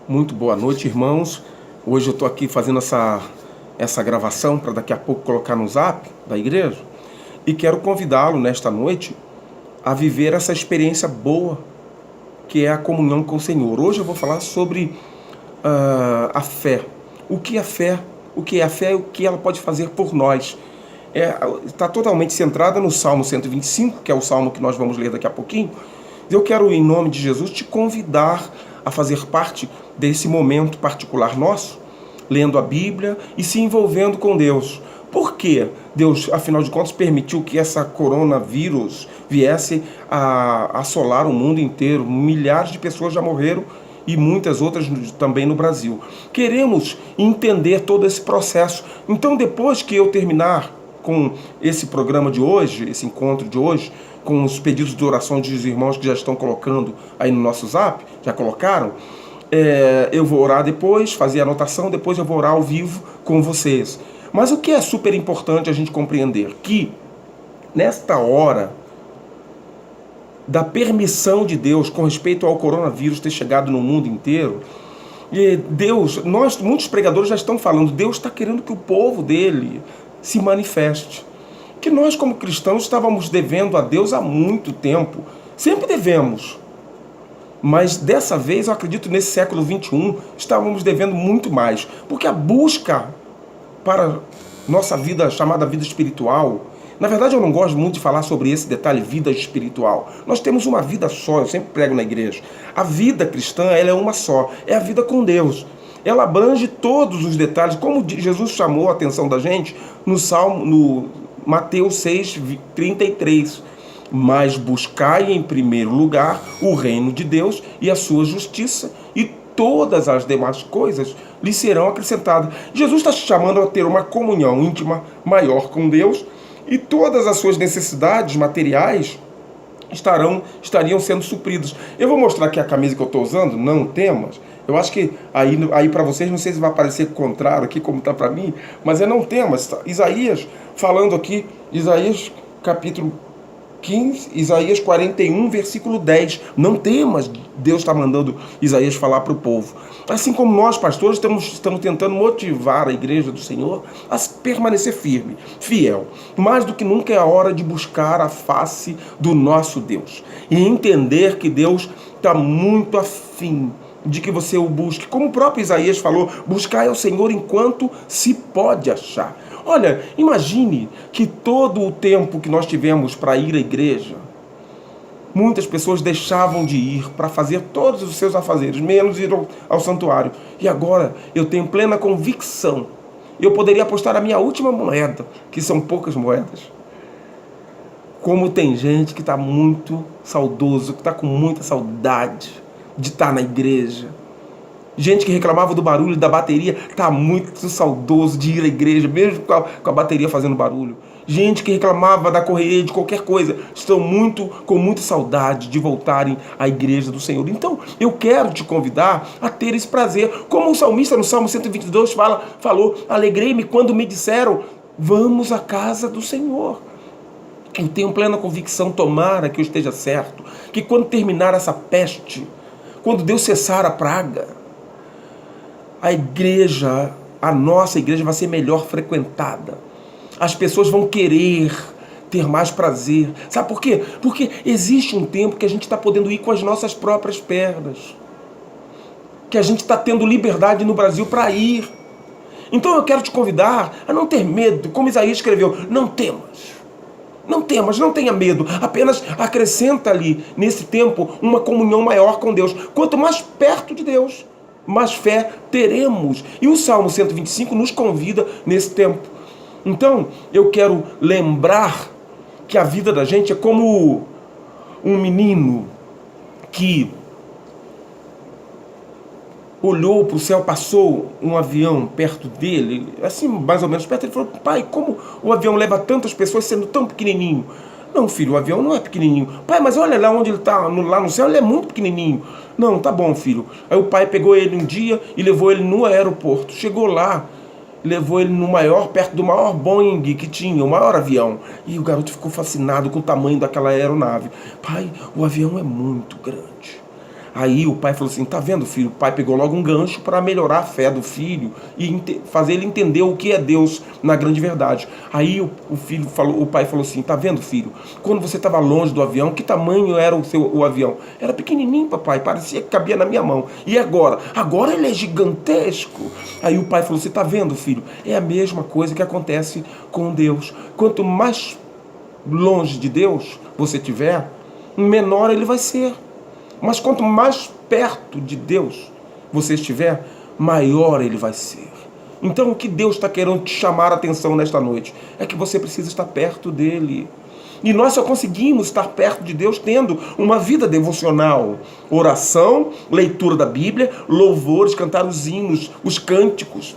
Muito boa noite, irmãos. Hoje eu estou aqui fazendo essa gravação para daqui a pouco colocar no Zap da igreja e quero convidá-lo nesta noite a viver essa experiência boa que é a comunhão com o Senhor. Hoje eu vou falar sobre a fé. O que é fé? O que é a fé e o que ela pode fazer por nós? Está totalmente centrada no Salmo 125, que é o salmo que nós vamos ler daqui a pouquinho. Eu quero, em nome de Jesus, te convidar a fazer parte desse momento particular nosso, lendo a Bíblia e se envolvendo com Deus. Por que Deus, afinal de contas, permitiu que essa coronavírus viesse a assolar o mundo inteiro? Milhares de pessoas já morreram e muitas outras também no Brasil. Queremos entender todo esse processo. Então, depois que eu terminar com esse programa de hoje, esse encontro de hoje, com os pedidos de oração dos irmãos que já estão colocando aí no nosso Zap, já colocaram, eu vou orar depois, fazer a anotação, depois eu vou orar ao vivo com vocês. Mas o que é super importante a gente compreender? Que nesta hora da permissão de Deus com respeito ao coronavírus ter chegado no mundo inteiro, e Deus, muitos pregadores já estão falando, Deus está querendo que o povo dele se manifeste. Que nós como cristãos estávamos devendo a Deus há muito tempo. Sempre devemos. Mas dessa vez, eu acredito, nesse século XXI, estávamos devendo muito mais. Porque a busca para nossa vida, chamada vida espiritual, na verdade eu não gosto muito de falar sobre esse detalhe, vida espiritual. Nós temos uma vida só, eu sempre prego na igreja. A vida cristã, ela é uma só, é a vida com Deus. Ela abrange todos os detalhes, como Jesus chamou a atenção da gente no Mateus 6:33. Mas buscai em primeiro lugar o reino de Deus e a sua justiça, e todas as demais coisas lhe serão acrescentadas. Jesus está te chamando a ter uma comunhão íntima maior com Deus, e todas as suas necessidades materiais estariam sendo supridas. Eu vou mostrar aqui a camisa que eu estou usando, não temas. Eu acho que aí para vocês, não sei se vai parecer contrário aqui como está para mim, mas não temas. Isaías falando aqui, Isaías capítulo 15, Isaías 41, versículo 10. Não temas, Deus está mandando Isaías falar para o povo. Assim como nós, pastores, estamos tentando motivar a igreja do Senhor a permanecer firme, fiel. Mais do que nunca é a hora de buscar a face do nosso Deus. E entender que Deus está muito afim de que você o busque. Como o próprio Isaías falou, buscai ao Senhor enquanto se pode achar. Olha, imagine que todo o tempo que nós tivemos para ir à igreja, muitas pessoas deixavam de ir para fazer todos os seus afazeres, menos ir ao santuário. E agora eu tenho plena convicção, eu poderia apostar a minha última moeda, que são poucas moedas. Como tem gente que está muito saudoso, que está com muita saudade de estar na igreja. Gente que reclamava do barulho da bateria, está muito saudoso de ir à igreja, mesmo com a bateria fazendo barulho. Gente que reclamava da correria, de qualquer coisa, estão com muita saudade de voltarem à igreja do Senhor. Então, eu quero te convidar a ter esse prazer. Como o salmista no Salmo 122 falou, alegrei-me quando me disseram, vamos à casa do Senhor. Eu tenho plena convicção, tomara que eu esteja certo, que quando terminar essa peste, quando Deus cessar a praga, a nossa igreja vai ser melhor frequentada. As pessoas vão querer ter mais prazer. Sabe por quê? Porque existe um tempo que a gente está podendo ir com as nossas próprias pernas. Que a gente está tendo liberdade no Brasil para ir. Então eu quero te convidar a não ter medo, como Isaías escreveu, não temas. Não temas, não tenha medo, apenas acrescenta ali, nesse tempo, uma comunhão maior com Deus. Quanto mais perto de Deus, mais fé teremos. E o Salmo 125 nos convida nesse tempo. Então, eu quero lembrar que a vida da gente é como um menino que olhou para o céu, passou um avião perto dele, assim mais ou menos perto, ele falou, pai, como o avião leva tantas pessoas sendo tão pequenininho? Não, filho, o avião não é pequenininho. Pai, mas olha lá onde ele está, lá no céu, ele é muito pequenininho. Não, tá bom, filho. Aí o pai pegou ele um dia e levou ele no aeroporto. Chegou lá, levou ele perto do maior Boeing que tinha, o maior avião. E o garoto ficou fascinado com o tamanho daquela aeronave. Pai, o avião é muito grande. Aí o pai falou assim, tá vendo, filho? O pai pegou logo um gancho para melhorar a fé do filho e fazer ele entender o que é Deus na grande verdade. Aí o pai falou assim, tá vendo, filho? Quando você estava longe do avião, que tamanho era o avião? Era pequenininho, papai, parecia que cabia na minha mão. E agora? Agora ele é gigantesco. Aí o pai falou assim, tá vendo, filho? É a mesma coisa que acontece com Deus. Quanto mais longe de Deus você tiver, menor ele vai ser. Mas quanto mais perto de Deus você estiver, maior ele vai ser. Então o que Deus está querendo te chamar a atenção nesta noite é que você precisa estar perto dele. E nós só conseguimos estar perto de Deus tendo uma vida devocional. Oração, leitura da Bíblia, louvores, cantar os hinos, os cânticos.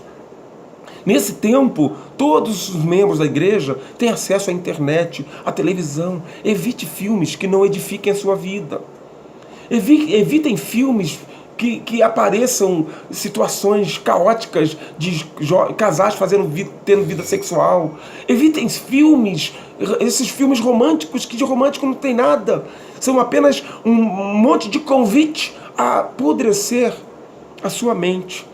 Nesse tempo, todos os membros da igreja têm acesso à internet, à televisão. Evite filmes que não edifiquem a sua vida. Evitem filmes que apareçam situações caóticas de casais tendo vida sexual. Evitem filmes, esses filmes românticos, que de romântico não tem nada. São apenas um monte de convite a apodrecer a sua mente,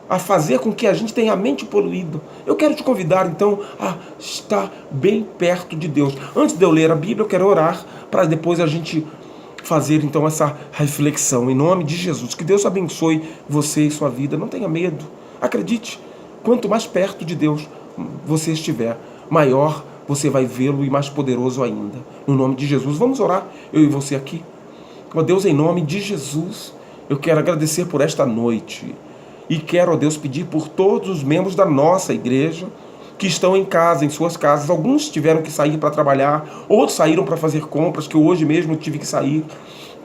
a fazer com que a gente tenha a mente poluída. Eu quero te convidar, então, a estar bem perto de Deus. Antes de eu ler a Bíblia, eu quero orar, para depois a gente fazer, então, essa reflexão. Em nome de Jesus, que Deus abençoe você e sua vida. Não tenha medo. Acredite, quanto mais perto de Deus você estiver, maior você vai vê-lo e mais poderoso ainda. No nome de Jesus, vamos orar, eu e você aqui. Ó Deus, em nome de Jesus, eu quero agradecer por esta noite. E quero, ó Deus, pedir por todos os membros da nossa igreja que estão em casa, em suas casas. Alguns tiveram que sair para trabalhar, outros saíram para fazer compras, que hoje mesmo eu tive que sair.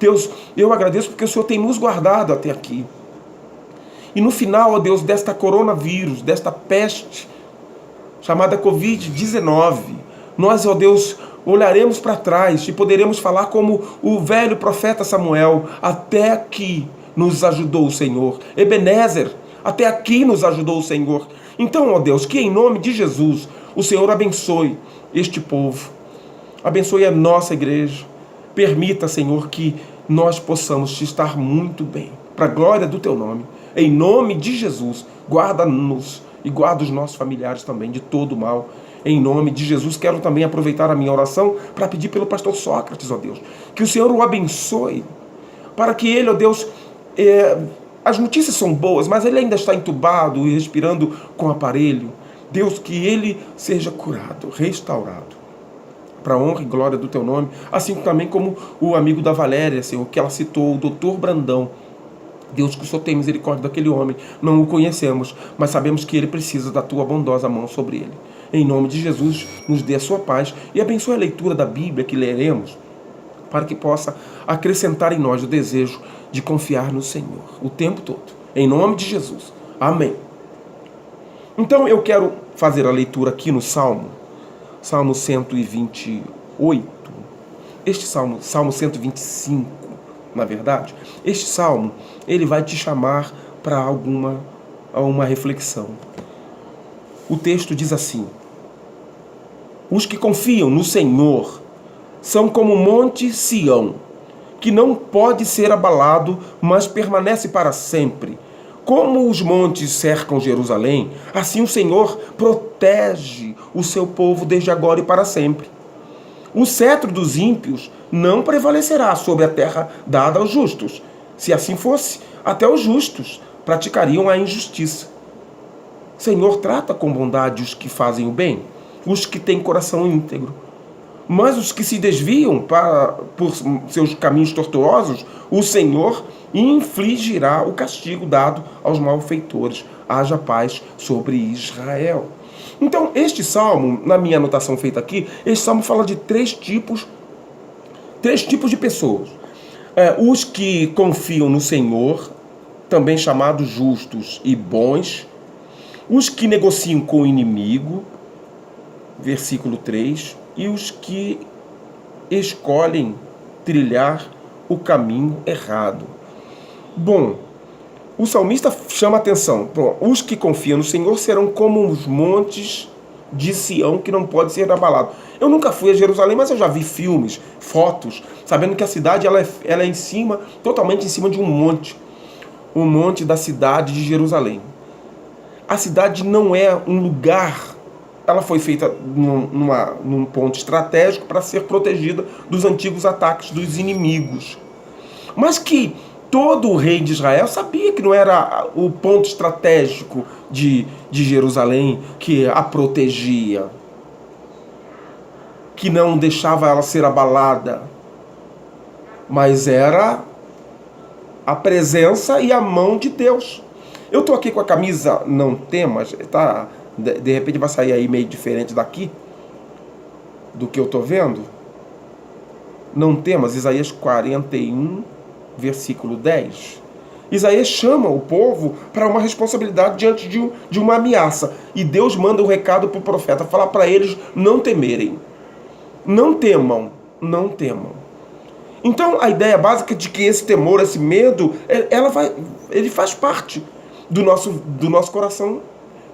Deus, eu agradeço porque o Senhor tem nos guardado até aqui. E no final, ó Deus, desta coronavírus, desta peste chamada Covid-19, nós, ó Deus, olharemos para trás e poderemos falar como o velho profeta Samuel: até aqui nos ajudou o Senhor. Ebenezer, até aqui nos ajudou o Senhor. Então, ó Deus, que em nome de Jesus o Senhor abençoe este povo, abençoe a nossa igreja. Permita, Senhor, que nós possamos estar muito bem, para a glória do Teu nome. Em nome de Jesus, guarda-nos e guarda os nossos familiares também de todo o mal. Em nome de Jesus, quero também aproveitar a minha oração para pedir pelo pastor Sócrates, ó Deus, que o Senhor o abençoe, para que ele, ó Deus, as notícias são boas, mas ele ainda está entubado e respirando com aparelho. Deus, que ele seja curado, restaurado, para a honra e glória do Teu nome, assim também como o amigo da Valéria, Senhor, que ela citou, o doutor Brandão. Deus, que o Senhor tem misericórdia daquele homem. Não o conhecemos, mas sabemos que ele precisa da Tua bondosa mão sobre ele. Em nome de Jesus, nos dê a Sua paz e abençoe a leitura da Bíblia que leremos, para que possa acrescentar em nós o desejo de confiar no Senhor o tempo todo. Em nome de Jesus. Amém. Então eu quero fazer a leitura aqui no Salmo 128. Este Salmo 125, na verdade. Este Salmo, ele vai te chamar para uma reflexão. O texto diz assim: os que confiam no Senhor são como o monte Sião, que não pode ser abalado, mas permanece para sempre. Como os montes cercam Jerusalém, assim o Senhor protege o seu povo desde agora e para sempre. O cetro dos ímpios não prevalecerá sobre a terra dada aos justos. Se assim fosse, até os justos praticariam a injustiça. Senhor, trata com bondade os que fazem o bem, os que têm coração íntegro. Mas os que se desviam por seus caminhos tortuosos, o Senhor infligirá o castigo dado aos malfeitores. Haja paz sobre Israel. Então, este salmo, na minha anotação feita aqui, este salmo fala de três tipos de pessoas. Os que confiam no Senhor, também chamados justos e bons. Os que negociam com o inimigo, versículo 3. E os que escolhem trilhar o caminho errado. Bom, o salmista chama a atenção. Os que confiam no Senhor serão como os montes de Sião que não pode ser abalado. Eu nunca fui a Jerusalém, mas eu já vi filmes, fotos, sabendo que a cidade ela é em cima, totalmente em cima de um monte da cidade de Jerusalém. A cidade não é um lugar, ela foi feita num ponto estratégico para ser protegida dos antigos ataques dos inimigos. Mas que todo o rei de Israel sabia que não era o ponto estratégico de Jerusalém que a protegia, que não deixava ela ser abalada, mas era a presença e a mão de Deus. Eu estou aqui com a camisa Não Temas, tá? De repente vai sair aí meio diferente daqui, do que eu estou vendo. Não temas, Isaías 41, versículo 10. Isaías chama o povo para uma responsabilidade diante de uma ameaça. E Deus manda um recado para o profeta, falar para eles não temerem. Não temam, não temam. Então a ideia básica de que esse temor, esse medo, ele faz parte do nosso coração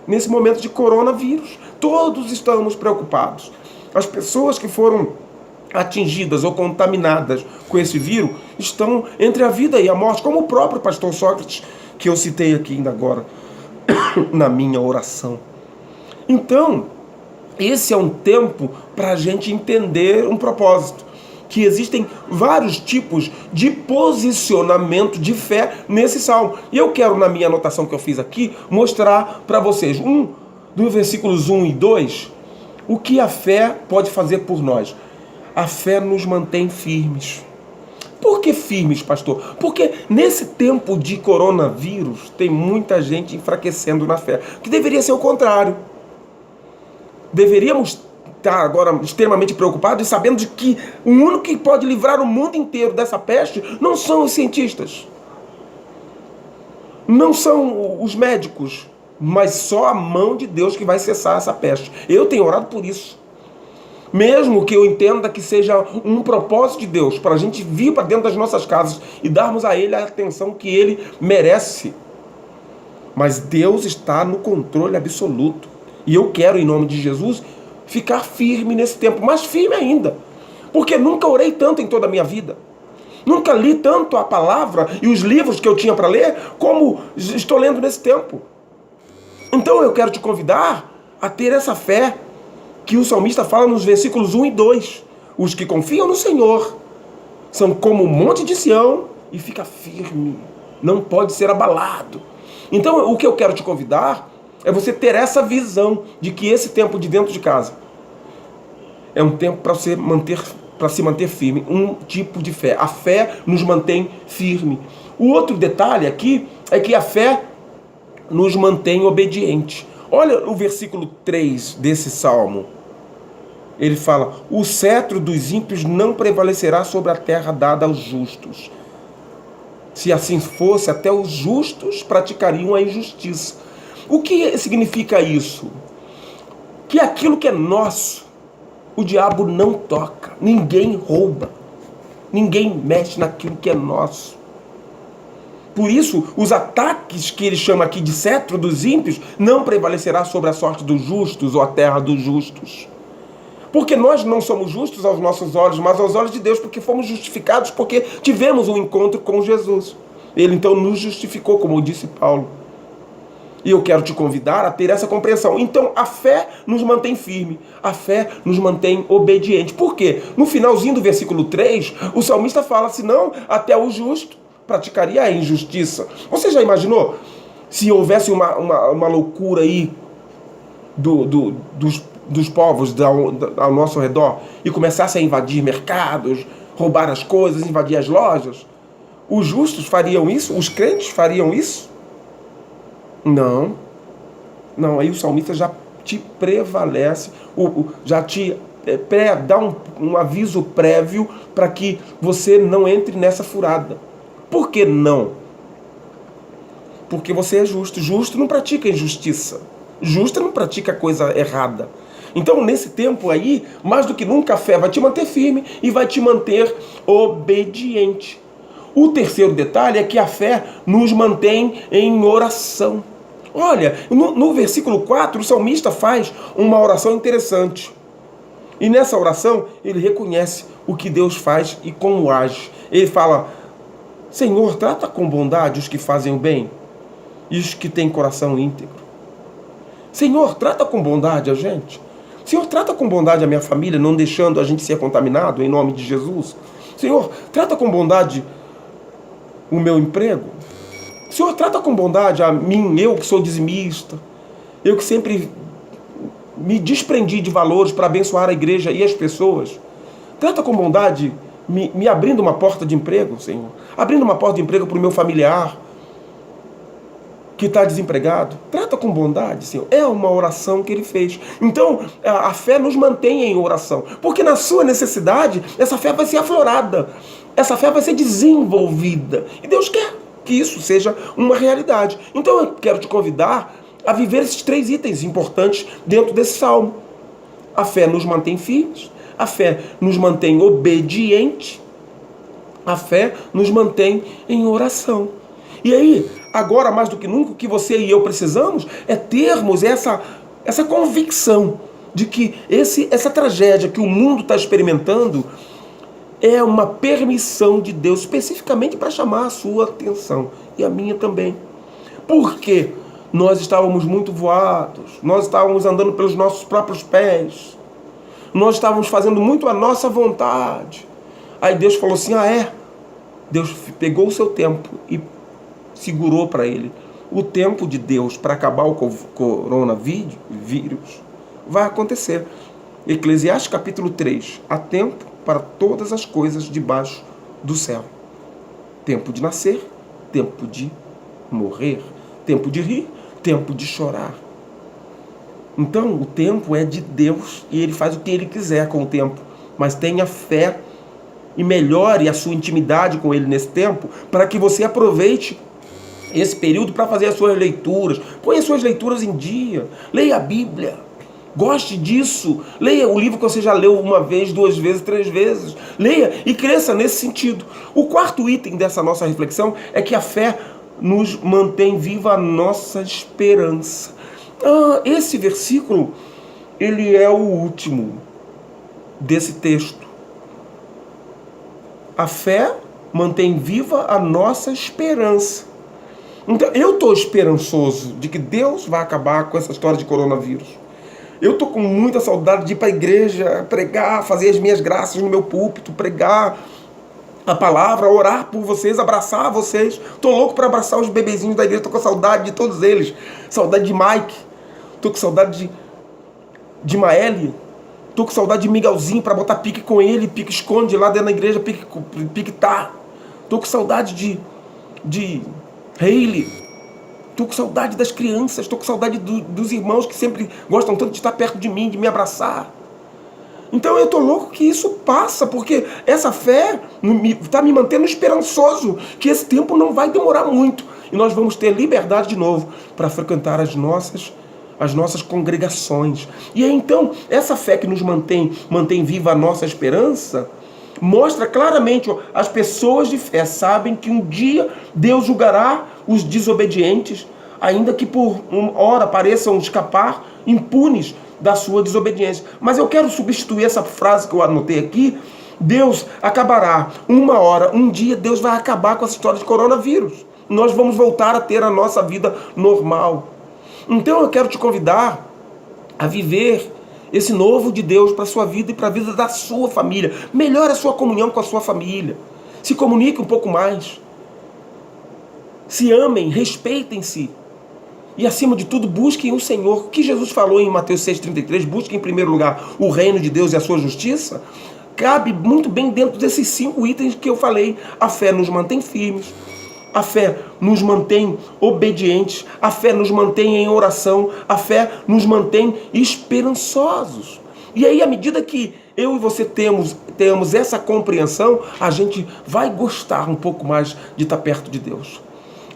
nesse momento de coronavírus. Todos estamos preocupados. As pessoas que foram atingidas ou contaminadas com esse vírus estão entre a vida e a morte, como o próprio pastor Sócrates, que eu citei aqui ainda agora na minha oração. Então, esse é um tempo para a gente entender um propósito, que existem vários tipos de posicionamento de fé nesse salmo. E eu quero, na minha anotação que eu fiz aqui, mostrar para vocês, dos versículos 1 e 2, o que a fé pode fazer por nós. A fé nos mantém firmes. Por que firmes, pastor? Porque nesse tempo de coronavírus tem muita gente enfraquecendo na fé, que deveria ser o contrário. Deveríamos estar agora extremamente preocupados e sabendo de que o único que pode livrar o mundo inteiro dessa peste não são os cientistas, não são os médicos, mas só a mão de Deus que vai cessar essa peste. Eu tenho orado por isso. Mesmo que eu entenda que seja um propósito de Deus para a gente vir para dentro das nossas casas e darmos a Ele a atenção que Ele merece. Mas Deus está no controle absoluto. E eu quero, em nome de Jesus, ficar firme nesse tempo, mais firme ainda. Porque nunca orei tanto em toda a minha vida. Nunca li tanto a palavra e os livros que eu tinha para ler como estou lendo nesse tempo. Então eu quero te convidar a ter essa fé que o salmista fala nos versículos 1 e 2. Os que confiam no Senhor são como o monte de Sião e fica firme, não pode ser abalado. Então o que eu quero te convidar é você ter essa visão de que esse tempo de dentro de casa é um tempo para se manter firme, um tipo de fé. A fé nos mantém firme. O outro detalhe aqui é que a fé nos mantém obedientes. Olha o versículo 3 desse salmo. Ele fala: o cetro dos ímpios não prevalecerá sobre a terra dada aos justos. Se assim fosse, até os justos praticariam a injustiça. O que significa isso? Que aquilo que é nosso, o diabo não toca, ninguém rouba, ninguém mexe naquilo que é nosso. Por isso, os ataques que ele chama aqui de cetro dos ímpios não prevalecerá sobre a sorte dos justos ou a terra dos justos. Porque nós não somos justos aos nossos olhos, mas aos olhos de Deus, porque fomos justificados, porque tivemos um encontro com Jesus. Ele então nos justificou, como disse Paulo. E eu quero te convidar a ter essa compreensão. Então a fé nos mantém firme, a fé nos mantém obediente. Por quê? No finalzinho do versículo 3, o salmista fala: senão até o justo praticaria a injustiça. Você já imaginou se houvesse uma loucura aí dos povos ao nosso redor e começasse a invadir mercados, roubar as coisas, invadir as lojas? Os justos fariam isso? Os crentes fariam isso? Não. Não, aí o salmista já te prevalece, já te dá um aviso prévio para que você não entre nessa furada. Por que não? Porque você é justo. Justo não pratica injustiça. Justo não pratica coisa errada. Então, nesse tempo aí, mais do que nunca, a fé vai te manter firme e vai te manter obediente. O terceiro detalhe é que a fé nos mantém em oração. Olha, no versículo 4, o salmista faz uma oração interessante. E nessa oração, ele reconhece o que Deus faz e como age. Ele fala: Senhor, trata com bondade os que fazem o bem e os que têm coração íntegro. Senhor, trata com bondade a gente. Senhor, trata com bondade a minha família, não deixando a gente ser contaminado, em nome de Jesus. Senhor, trata com bondade o meu emprego. Senhor, trata com bondade a mim, eu que sou dizimista, eu que sempre me desprendi de valores para abençoar a igreja e as pessoas. Trata com bondade me abrindo uma porta de emprego, Senhor. Abrindo uma porta de emprego para o meu familiar que está desempregado. Trata com bondade, Senhor. É uma oração que ele fez. Então, a fé nos mantém em oração. Porque na sua necessidade, essa fé vai ser aflorada. Essa fé vai ser desenvolvida. E Deus quer que isso seja uma realidade. Então, eu quero te convidar a viver esses 3 itens importantes dentro desse salmo. A fé nos mantém firmes. A fé nos mantém obedientes. A fé nos mantém em oração. E aí, agora mais do que nunca, o que você e eu precisamos é termos essa convicção de que essa tragédia que o mundo está experimentando é uma permissão de Deus, especificamente para chamar a sua atenção, e a minha também. Porque nós estávamos muito voados, nós estávamos andando pelos nossos próprios pés, nós estávamos fazendo muito a nossa vontade. Aí Deus falou assim: Deus pegou o seu tempo e segurou para ele. O tempo de Deus para acabar o coronavírus vai acontecer. Eclesiastes capítulo 3. Há tempo para todas as coisas debaixo do céu. Tempo de nascer, tempo de morrer, tempo de rir, tempo de chorar. Então, o tempo é de Deus e Ele faz o que Ele quiser com o tempo. Mas tenha fé e melhore a sua intimidade com Ele nesse tempo, para que você aproveite esse período para fazer as suas leituras. Põe as suas leituras em dia. Leia a Bíblia. Goste disso. Leia o livro que você já leu 1 vez, 2 vezes, 3 vezes. Leia e cresça nesse sentido. O 4º item dessa nossa reflexão é que a fé nos mantém viva a nossa esperança. Esse versículo, ele é o último desse texto. A fé mantém viva a nossa esperança. Então, eu estou esperançoso de que Deus vai acabar com essa história de coronavírus. Eu estou com muita saudade de ir para a igreja, pregar, fazer as minhas graças no meu púlpito, pregar a palavra, orar por vocês, abraçar vocês. Estou louco para abraçar os bebezinhos da igreja, estou com saudade de todos eles. Saudade de Mike, estou com saudade de Maeli, estou com saudade de Miguelzinho para botar pique com ele, pique esconde lá dentro da igreja, pique tá. Estou com saudade de Hayley, estou com saudade das crianças, estou com saudade dos irmãos que sempre gostam tanto de estar perto de mim, de me abraçar. Então eu estou louco que isso passa, porque essa fé está me mantendo esperançoso que esse tempo não vai demorar muito e nós vamos ter liberdade de novo para frequentar as nossas congregações. E aí, então, essa fé que nos mantém viva a nossa esperança, mostra claramente, as pessoas de fé sabem que um dia Deus julgará os desobedientes, ainda que por uma hora pareçam escapar impunes da sua desobediência. Mas eu quero substituir essa frase que eu anotei aqui: Deus acabará uma hora, um dia Deus vai acabar com essa história de coronavírus. Nós vamos voltar a ter a nossa vida normal. Então eu quero te convidar a viver esse novo de Deus para a sua vida e para a vida da sua família. Melhore a sua comunhão com a sua família. Se comunique um pouco mais. Se amem, respeitem-se. E acima de tudo, busquem o Senhor. O que Jesus falou em Mateus 6,33, busquem em primeiro lugar o reino de Deus e a sua justiça, cabe muito bem dentro desses 5 itens que eu falei. A fé nos mantém firmes. A fé nos mantém obedientes, a fé nos mantém em oração, a fé nos mantém esperançosos. E aí, à medida que eu e você temos essa compreensão, a gente vai gostar um pouco mais de estar perto de Deus.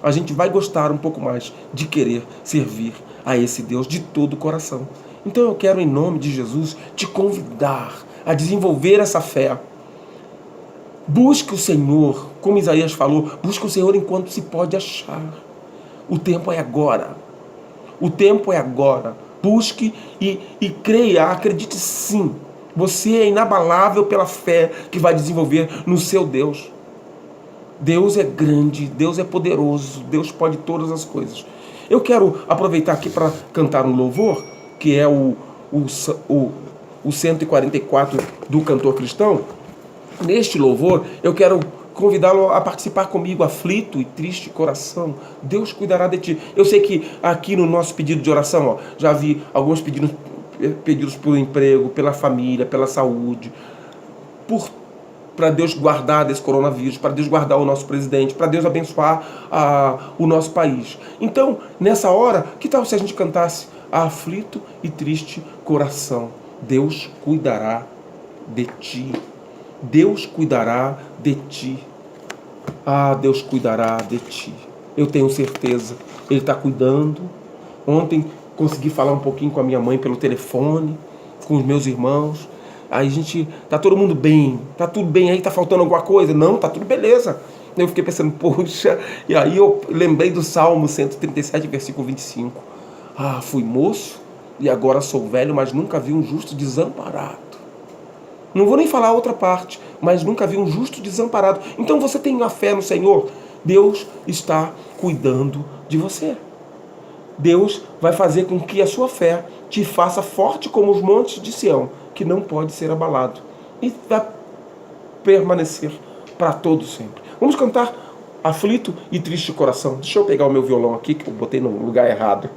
A gente vai gostar um pouco mais de querer servir a esse Deus de todo o coração. Então eu quero, em nome de Jesus, te convidar a desenvolver essa fé. Busque o Senhor, como Isaías falou, busque o Senhor enquanto se pode achar. O tempo é agora. O tempo é agora. Busque e creia, acredite sim. Você é inabalável pela fé que vai desenvolver no seu Deus. Deus é grande, Deus é poderoso, Deus pode todas as coisas. Eu quero aproveitar aqui para cantar um louvor, que é o 144 do cantor cristão. Neste louvor, eu quero convidá-lo a participar comigo, aflito e triste coração. Deus cuidará de ti. Eu sei que aqui no nosso pedido de oração, já vi alguns pedidos por emprego, pela família, pela saúde, para Deus guardar desse coronavírus, para Deus guardar o nosso presidente, para Deus abençoar o nosso país. Então, nessa hora, que tal se a gente cantasse aflito e triste coração? Deus cuidará de ti. Deus cuidará de ti. Deus cuidará de ti. Eu tenho certeza. Ele está cuidando. Ontem consegui falar um pouquinho com a minha mãe pelo telefone, com os meus irmãos. Aí tá todo mundo bem, tá tudo bem aí, tá faltando alguma coisa? Não, tá tudo beleza. Eu fiquei pensando, poxa, e aí eu lembrei do Salmo 137, versículo 25. Fui moço e agora sou velho, mas nunca vi um justo desamparado. Não vou nem falar a outra parte, mas nunca vi um justo desamparado. Então você tem uma fé no Senhor, Deus está cuidando de você. Deus vai fazer com que a sua fé te faça forte como os montes de Sião, que não pode ser abalado, e vai permanecer para todo sempre. Vamos cantar aflito e triste coração. Deixa eu pegar o meu violão aqui, que eu botei no lugar errado.